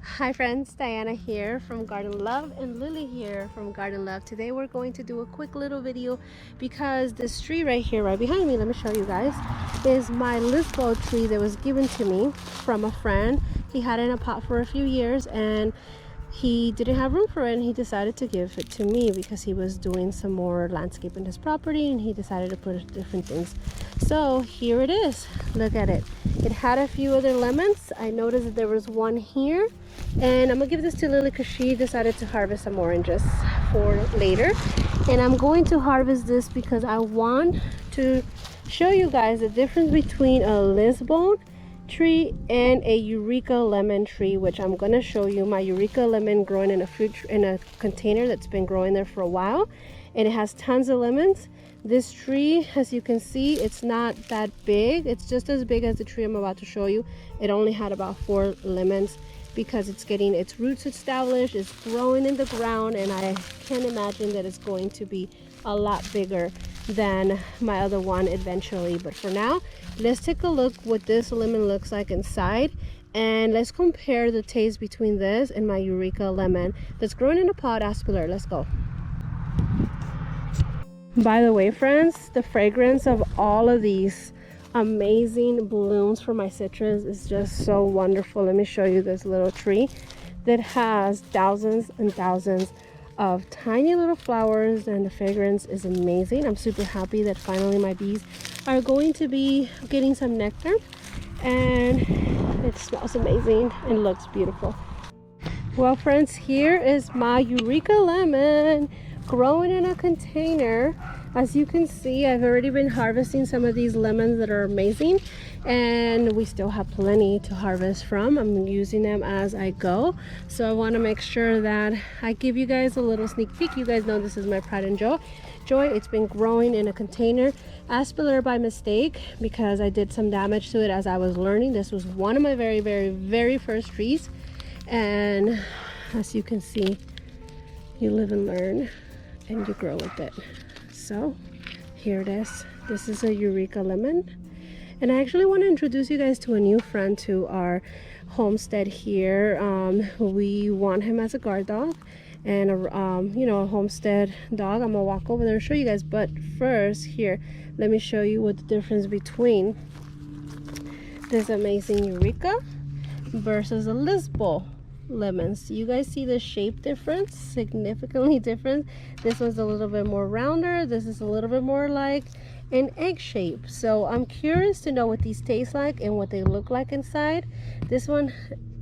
Hi friends, Diana here from Garden Love and Lily here from Garden Love. Today we're going to do a quick little video because this tree right here, right behind me, let me show you guys, is my Lisbon tree that was given to me from a friend. He had it in a pot for a few years and he didn't have room for it, and he decided to give it to me because he was doing some more landscape in his property and he decided to put different things. So here it is. Look at it. It had a few other lemons. I noticed that there was one here, and I'm gonna give this to Lily because she decided to harvest some oranges for later. And I'm going to harvest this because I want to show you guys the difference between a Lisbon tree and a Eureka lemon tree, which I'm going to show you my Eureka lemon growing in a container that's been growing there for a while, and it has tons of lemons. This tree, as you can see, it's not that big. It's just as big as the tree I'm about to show you. It only had about 4 lemons because it's getting its roots established, it's growing in the ground, and I can imagine that it's going to be a lot bigger than my other one eventually. But for now, let's take a look what this lemon looks like inside, and let's compare the taste between this and my Eureka lemon that's growing in a pot. Aspiller, let's go. By the way, friends, the fragrance of all of these amazing blooms for my citrus is just so wonderful. Let me show you this little tree that has thousands and thousands of tiny little flowers, and the fragrance is amazing. I'm super happy that finally my bees are going to be getting some nectar, and it smells amazing and looks beautiful. Well friends, here is my Eureka lemon growing in a container. As you can see, I've already been harvesting some of these lemons that are amazing, and we still have plenty to harvest from. I'm using them as I go, so I want to make sure that I give you guys a little sneak peek. You guys know this is my pride and joy. It's been growing in a container Aspiller by mistake because I did some damage to it as I was learning. This was one of my very first trees, and as you can see, you live and learn and you grow with it. So here it is. This is a Eureka lemon, and I actually want to introduce you guys to a new friend to our homestead here. We want him as a guard dog and a homestead dog. I'm gonna walk over there and show you guys, but first here, let me show you what the difference between this amazing Eureka versus a Lisbon lemons. You guys see the shape difference? Significantly different. This one's a little bit more rounder. This is a little bit more like an egg shape. So I'm curious to know what these taste like and what they look like inside. This one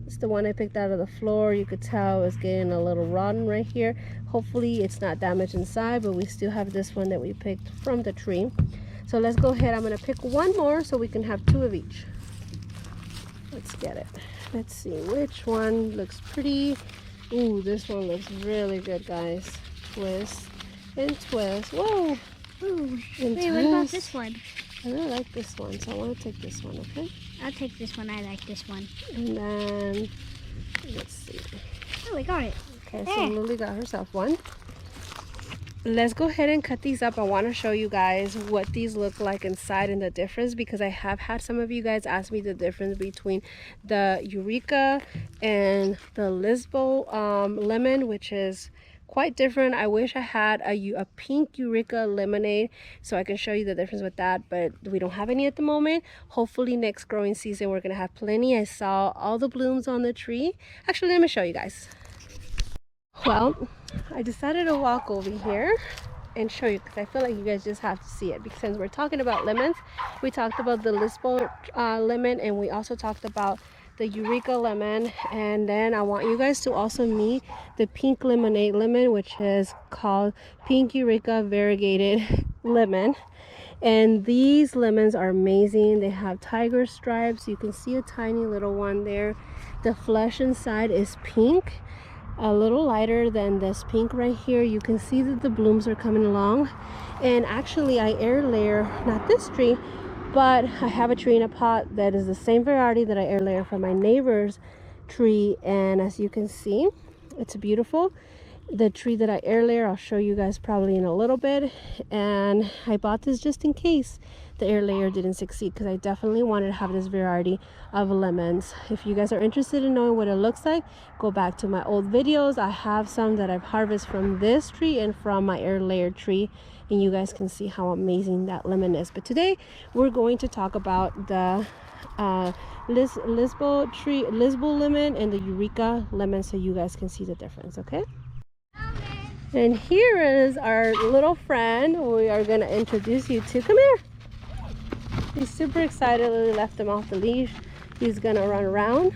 is the one I picked out of the floor. You could tell it's getting a little rotten right here. Hopefully it's not damaged inside, but we still have this one that we picked from the tree. So let's go ahead. I'm gonna pick one more so we can have 2 of each. Let's get it. Let's see which one looks pretty. Ooh, this one looks really good, guys. Twist and twist. Whoa! Ooh. And Wait, what about this one? I really like this one, so I want to take this one, okay? I'll take this one. I like this one. And then, let's see. Oh, we got it. Okay, so Lily got herself one. Let's go ahead and cut these up. I want to show you guys what these look like inside and the difference, because I have had some of you guys ask me the difference between the Eureka and the Lisbon lemon, which is quite different. I wish I had a pink Eureka lemonade so I can show you the difference with that, but we don't have any at the moment. Hopefully next growing season we're gonna have plenty. I saw all the blooms on the tree. Actually, let me show you guys. Well, I decided to walk over here and show you because I feel like you guys just have to see it, because since we're talking about lemons, we talked about the Lisbon lemon, and we also talked about the Eureka lemon, and then I want you guys to also meet the pink lemonade lemon, which is called pink Eureka variegated lemon. And these lemons are amazing. They have tiger stripes. You can see a tiny little one there. The flesh inside is pink, a little lighter than this pink right here. You can see that the blooms are coming along, and actually I air layer, not this tree, but I have a tree in a pot that is the same variety that I air layer from my neighbor's tree, and as you can see, it's beautiful. The tree that I air layer, I'll show you guys probably in a little bit, and I bought this just in case. the air layer didn't succeed, because I definitely wanted to have this variety of lemons. If you guys are interested in knowing what it looks like, go back to my old videos. I have some that I've harvested from this tree and from my air layer tree, and you guys can see how amazing that lemon is. But today we're going to talk about the Lisbon lemon and the Eureka lemon, so you guys can see the difference. Okay, and here is our little friend we are going to introduce you to. Come here. He's super excited. Lily left him off the leash. He's gonna run around,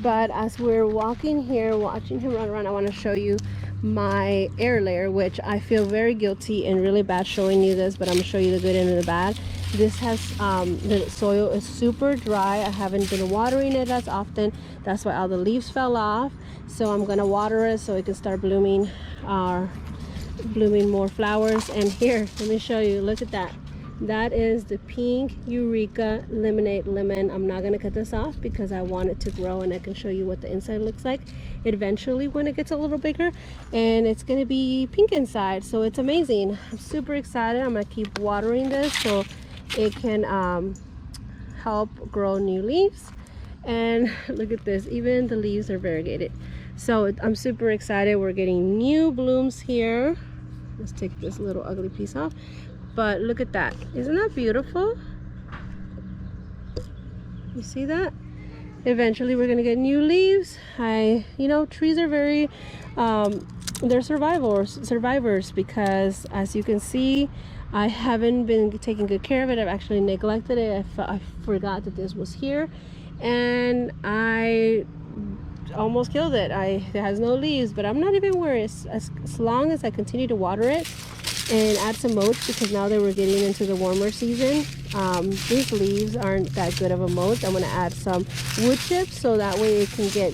but as we're walking here watching him run around, I want to show you my air layer, which I feel very guilty and really bad showing you this, but I'm gonna show you the good and the bad. This has the soil is super dry. I haven't been watering it as often. That's why all the leaves fell off. So I'm gonna water it so it can start blooming more flowers. And here, let me show you. Look at that. That is the pink Eureka lemonade lemon. I'm not gonna cut this off because I want it to grow, and I can show you what the inside looks like eventually when it gets a little bigger, and it's gonna be pink inside. So it's amazing. I'm super excited. I'm gonna keep watering this so it can help grow new leaves. And look at this, even the leaves are variegated. So I'm super excited. We're getting new blooms here. Let's take this little ugly piece off. But look at that. Isn't that beautiful? You see that? Eventually we're gonna get new leaves. Trees are very they're survivors, because as you can see, I haven't been taking good care of it. I've actually neglected it. I forgot that this was here, and I almost killed it. It has no leaves, but I'm not even worried as long as I continue to water it and add some mulch, because now that we're getting into the warmer season, these leaves aren't that good of a mulch. I'm going to add some wood chips so that way it can get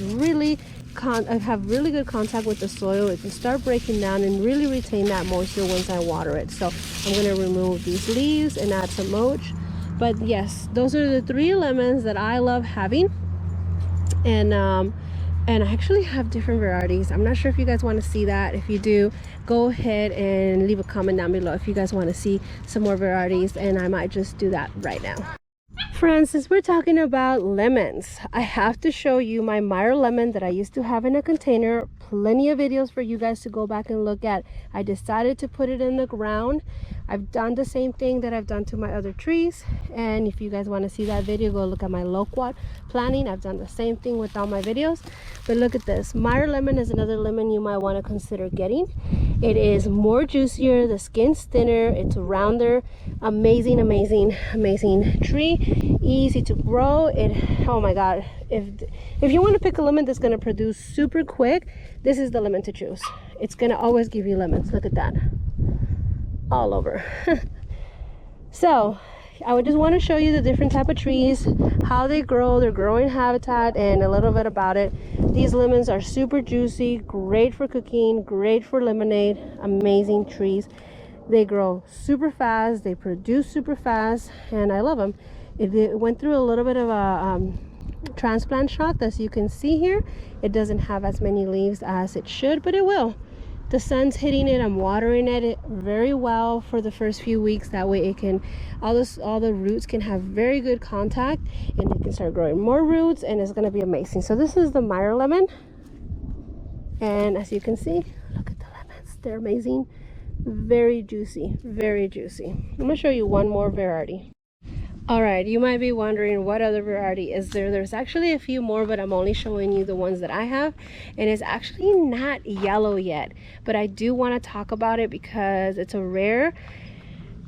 have really good contact with the soil. It can start breaking down and really retain that moisture once I water it. So I'm going to remove these leaves and add some mulch. But yes, those are the 3 lemons that I love having. And I actually have different varieties. I'm not sure if you guys want to see that. If you do, go ahead and leave a comment down below if you guys want to see some more varieties, and I might just do that right now. Friends, since we're talking about lemons, I have to show you my Meyer lemon that I used to have in a container. Plenty of videos for you guys to go back and look at. I decided to put it in the ground. I've done the same thing that I've done to my other trees, and if you guys want to see that video, go look at my loquat planting. I've done the same thing with all my videos. But look at this. Meyer lemon is another lemon you might want to consider getting. It is more juicier, the skin's thinner, it's rounder. Amazing tree, easy to grow. Oh my god, if you want to pick a lemon that's going to produce super quick, this is the lemon to choose. It's going to always give you lemons. Look at that, all over. So I would just want to show you the different type of trees, how they grow, their growing habitat, and a little bit about it. These lemons are super juicy, great for cooking, great for lemonade. Amazing trees. They grow super fast, they produce super fast, and I love them. It went through a little bit of a transplant shock. As you can see here, it doesn't have as many leaves as it should, but it will. The sun's hitting it. I'm watering it very well for the first few weeks. That way it can, all the roots can have very good contact, and they can start growing more roots, and it's going to be amazing. So this is the Meyer lemon, and as you can see, look at the lemons. They're amazing. Very juicy, very juicy. I'm going to show you one more variety. Alright, you might be wondering what other variety is there. There's actually a few more, but I'm only showing you the ones that I have, and it's actually not yellow yet, but I do want to talk about it because it's a rare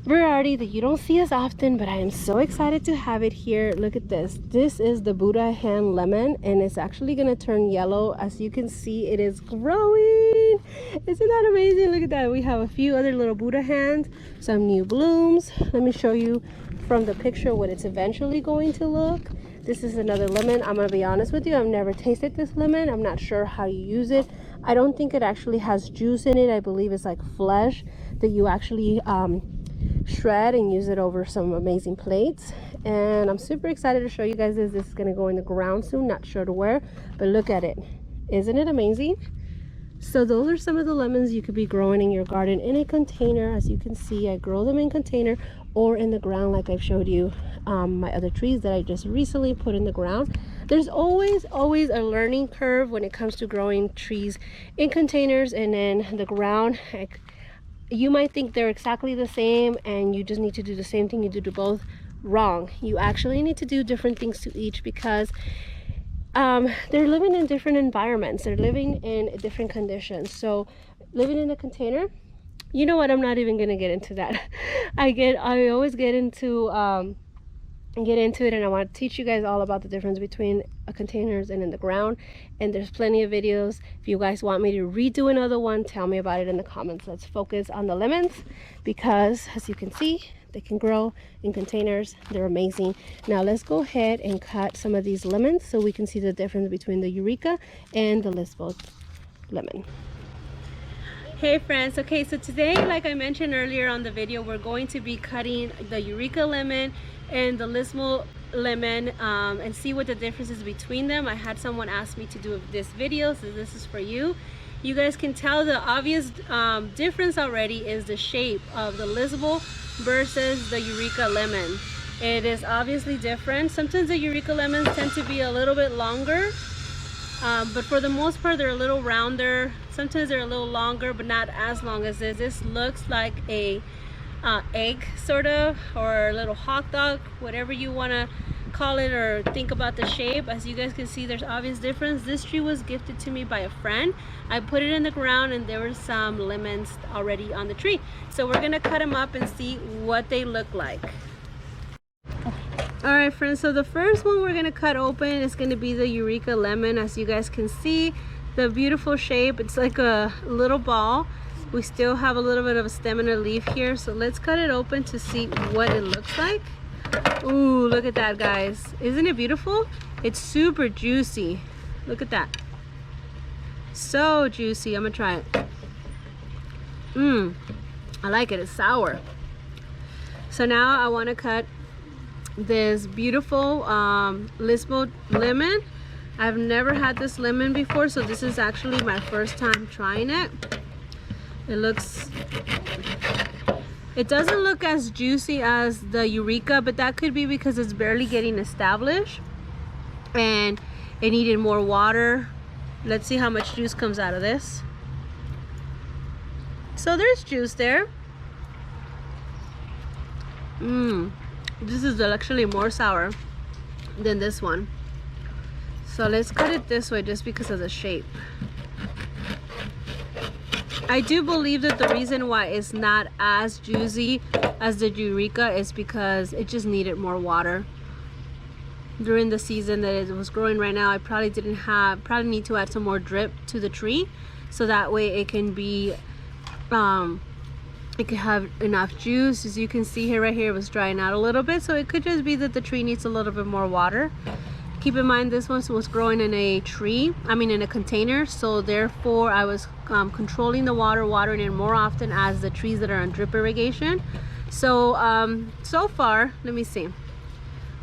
variety that you don't see as often, but I am so excited to have it here. Look at this. This is the Buddha hand lemon, and it's actually going to turn yellow. As you can see, it is growing. Isn't that amazing? Look at that. We have a few other little Buddha hands, some new blooms. Let me show you from the picture what it's eventually going to look. This is another lemon. I'm gonna be honest with you, I've never tasted this lemon. I'm not sure how you use it. I don't think it actually has juice in it. I believe it's like flesh that you actually shred and use it over some amazing plates. And I'm super excited to show you guys this. This is gonna go in the ground soon. Not sure to where, but look at it. Isn't it amazing? So those are some of the lemons you could be growing in your garden in a container. As you can see, I grow them in container or in the ground like I've showed you my other trees that I just recently put in the ground. There's always a learning curve when it comes to growing trees in containers and in the ground. You might think they're exactly the same and you just need to do the same thing you do to both. Wrong. You actually need to do different things to each because they're living in different environments. They're living in different conditions. So living in a container, you know what, I'm not even gonna get into that. I always get into it, and I want to teach you guys all about the difference between containers and in the ground. And there's plenty of videos. If you guys want me to redo another one, tell me about it in the comments. Let's focus on the lemons because, as you can see, they can grow in containers. They're amazing. Now let's go ahead and cut some of these lemons so we can see the difference between the Eureka and the Lisbon lemon. Hey friends, okay, so today, like I mentioned earlier on the video, we're going to be cutting the Eureka lemon and the Lisbon lemon and see what the difference is between them. I had someone ask me to do this video, so this is for you. You guys can tell the obvious difference already is the shape of the Lisbon versus the Eureka lemon. It is obviously different. Sometimes the Eureka lemons tend to be a little bit longer, but for the most part they're a little rounder. Sometimes they're a little longer, but not as long as this. This looks like a egg sort of, or a little hot dog, whatever you want to call it or think about the shape. As you guys can see, there's obvious difference. This tree was gifted to me by a friend. I put it in the ground and there were some lemons already on the tree, so we're gonna cut them up and see what they look like. All right friends, so the first one we're gonna cut open is gonna be the Eureka lemon. As you guys can see, the beautiful shape, it's like a little ball. We still have a little bit of a stem and a leaf here, so let's cut it open to see what it looks like. Ooh, look at that, guys. Isn't it beautiful? It's super juicy. Look at that. So juicy. I'm gonna try it. I like it. It's sour. So now I want to cut this beautiful Lisbon lemon. I've never had this lemon before, so this is actually my first time trying it. It doesn't look as juicy as the Eureka, but that could be because it's barely getting established and it needed more water. Let's see how much juice comes out of this. So there's juice there. This is actually more sour than this one. So let's cut it this way just because of the shape. I do believe that the reason why it's not as juicy as the Eureka is because it just needed more water. During the season that it was growing right now, I probably need to add some more drip to the tree so that way it can be it can have enough juice. As you can see here, right here, it was drying out a little bit, so it could just be that the tree needs a little bit more water. Keep in mind this one was growing in a in a container, so therefore I was controlling the water, watering it more often as the trees that are on drip irrigation. So so far, let me see,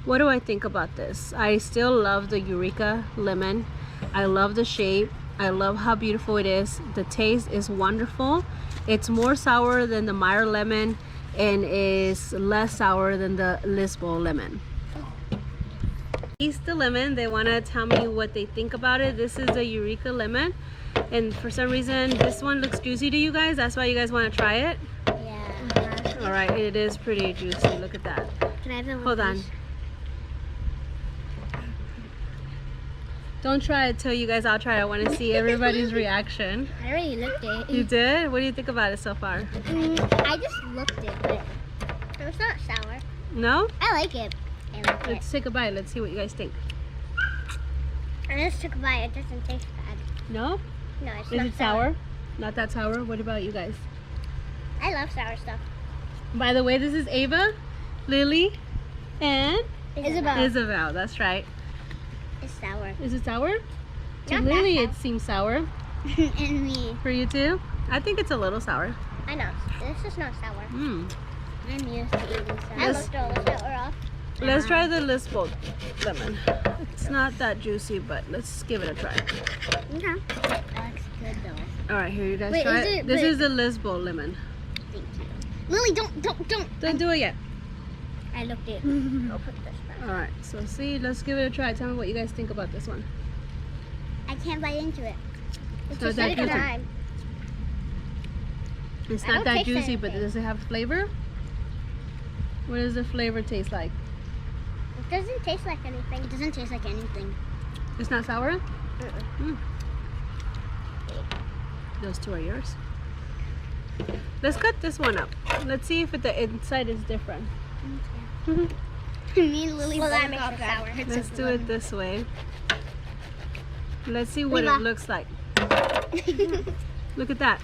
what do I think about this? I still love the Eureka lemon. I love the shape. I love how beautiful it is. The taste is wonderful. It's more sour than the Meyer lemon and is less sour than the Lisbon lemon. Taste the lemon. They want to tell me what they think about it. This is the Eureka lemon, and for some reason this one looks juicy to you guys. That's why you guys want to try it. Yeah. All right, it is pretty juicy. Look at that. Can I have one? Hold on. Don't try it till you guys all try it. I want to see everybody's reaction. I already looked it. You did? What do you think about it so far? I just looked it, but it's not sour. No? I like it. Let's take a bite. Let's see what you guys think. I just took a bite. It doesn't taste bad. No? No, it's Is not it sour? Not that sour? What about you guys? I love sour stuff. By the way, this is Ava, Lily, and Isabel. That's right. It's sour. Is it sour? To Not Lily, that it seems sour. And me. For you too? I think it's a little sour. I know. This is not sour. Mm. I'm used to eating sour. I Yes. looked all the sour off. Let's try the Lisbon lemon. It's not that juicy, but let's give it a try. Okay. That looks good though. All right, here you guys Wait, try is it. it- This wait. is the Lisbon lemon. Thank you. Lily, don't. Don't do it yet. I looked it. I'll put this back. All right, so see, let's give it a try. Tell me what you guys think about this one. I can't bite into it. It's not just that like juicy. lime. It's I not don't that taste juicy, but anything. does it have flavor? What does the flavor taste like? It doesn't taste like anything. It doesn't taste like anything. It's not sour? Uh-uh. Those two are yours. Let's cut this one up. Let's see if the inside is different. Me and Lily both got sour. Let's do it this way. Let's see what Lila. it looks like. Look at that.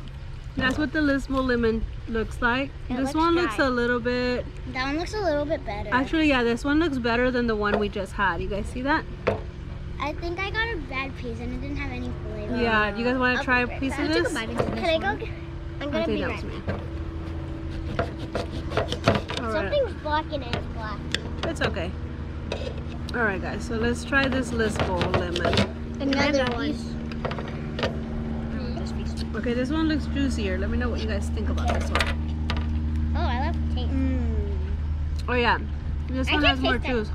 That's what the Lisbon lemon looks like. It This looks one looks dry. a little bit... That one looks a little bit better. Actually, yeah, this one looks better than the one we just had. You guys see that? I think I got a bad piece and it didn't have any flavor. Yeah, you guys want to I'll try be a right piece back. of I took this? a bite into this. Can I go? I'm I gonna think be that right was me. back. All right. Something's blocking it. It's black. It's okay. All right, guys. So let's try this Lisbon lemon. Another one. Okay, this one looks juicier. Let me know what you guys think about this one. Oh, I love the taste. Oh yeah, this I one can has more taste it. juice.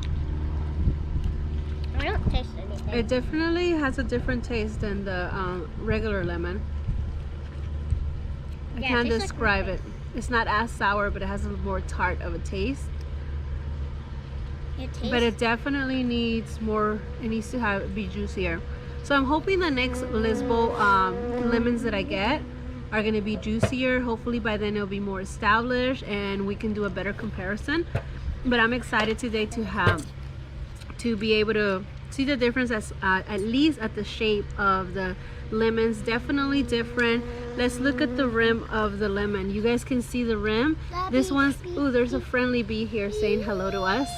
I don't taste anything. It definitely has a different taste than the regular lemon. I Yeah, it can't tastes like describe it. nothing. It's not as sour, but it has a more tart of a taste. It tastes. But it definitely needs more. It needs to be juicier. So I'm hoping the next Lisbon lemons that I get are going to be juicier. Hopefully by then it'll be more established and we can do a better comparison. But I'm excited today to be able to see the difference as at least at the shape of the lemons. Definitely different. Let's look at the rim of the lemon. You guys can see the rim. This one's, ooh, there's a friendly bee here saying hello to us.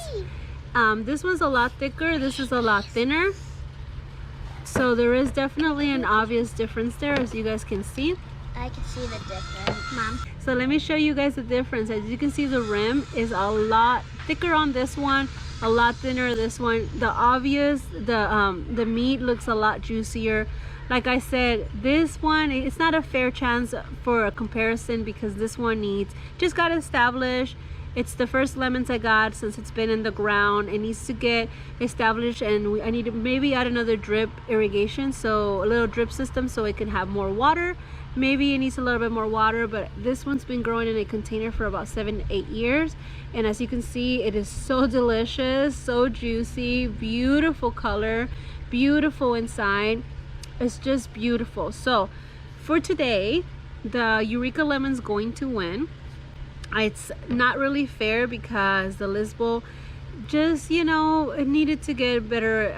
This one's a lot thicker. This is a lot thinner. So there is definitely an obvious difference there, as you guys can see. I can see the difference, Mom. So let me show you guys the difference. As you can see, the rim is a lot thicker on this one, a lot thinner this one. The meat looks a lot juicier. Like I said, this one, it's not a fair chance for a comparison because this one just got established. It's the first lemons I got since it's been in the ground. It needs to get established, and I need to maybe add another drip irrigation, so a little drip system so it can have more water. Maybe it needs a little bit more water, but this one's been growing in a container for about 7 to 8 years. And as you can see, it is so delicious, so juicy, beautiful color, beautiful inside. It's just beautiful. So for today, the Eureka lemon's going to win. It's not really fair because the Lisbon just, you know, it needed to get better,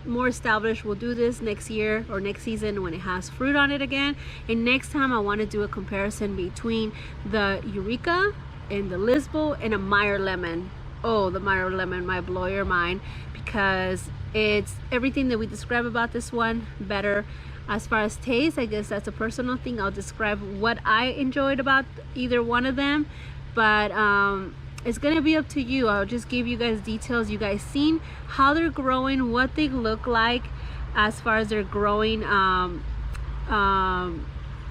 more established. We'll do this next year or next season when it has fruit on it again. And next time I want to do a comparison between the Eureka and the Lisbon and a Meyer lemon. Oh, the Meyer lemon might blow your mind because it's everything that we describe about this one better. As far as taste, I guess that's a personal thing. I'll describe what I enjoyed about either one of them, but it's gonna be up to you. I'll just give you guys details. You guys seen how they're growing, what they look like as far as they're growing,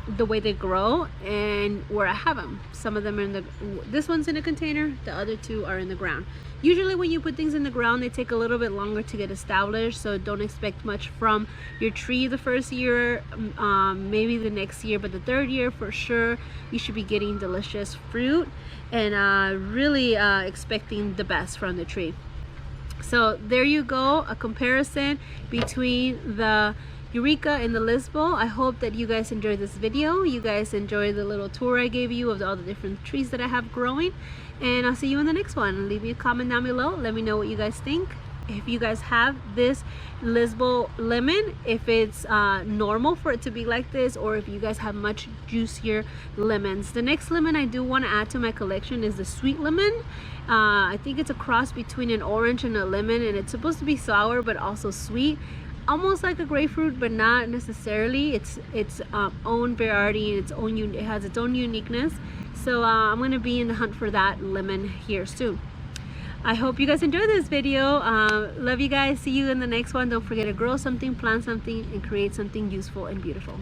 the way they grow, and where I have them. Some of them are this one's in a container, the other two are in the ground. Usually when you put things in the ground, they take a little bit longer to get established, so don't expect much from your tree the first year, maybe the next year, but the third year for sure you should be getting delicious fruit and really expecting the best from the tree. So there you go, a comparison between the Eureka and the Lisbon. I hope that you guys enjoyed this video. You guys enjoyed the little tour I gave you of all the different trees that I have growing, and I'll see you in the next one. Leave me a comment down below. Let me know what you guys think. If you guys have this Lisbon lemon, if it's normal for it to be like this, or if you guys have much juicier lemons. The next lemon I do want to add to my collection is the sweet lemon. I think it's a cross between an orange and a lemon, and it's supposed to be sour but also sweet, almost like a grapefruit but not necessarily. It's own variety, and it has its own uniqueness. So I'm going to be in the hunt for that lemon here soon. I hope you guys enjoyed this video. Love you guys. See you in the next one. Don't forget to grow something, plant something, and create something useful and beautiful.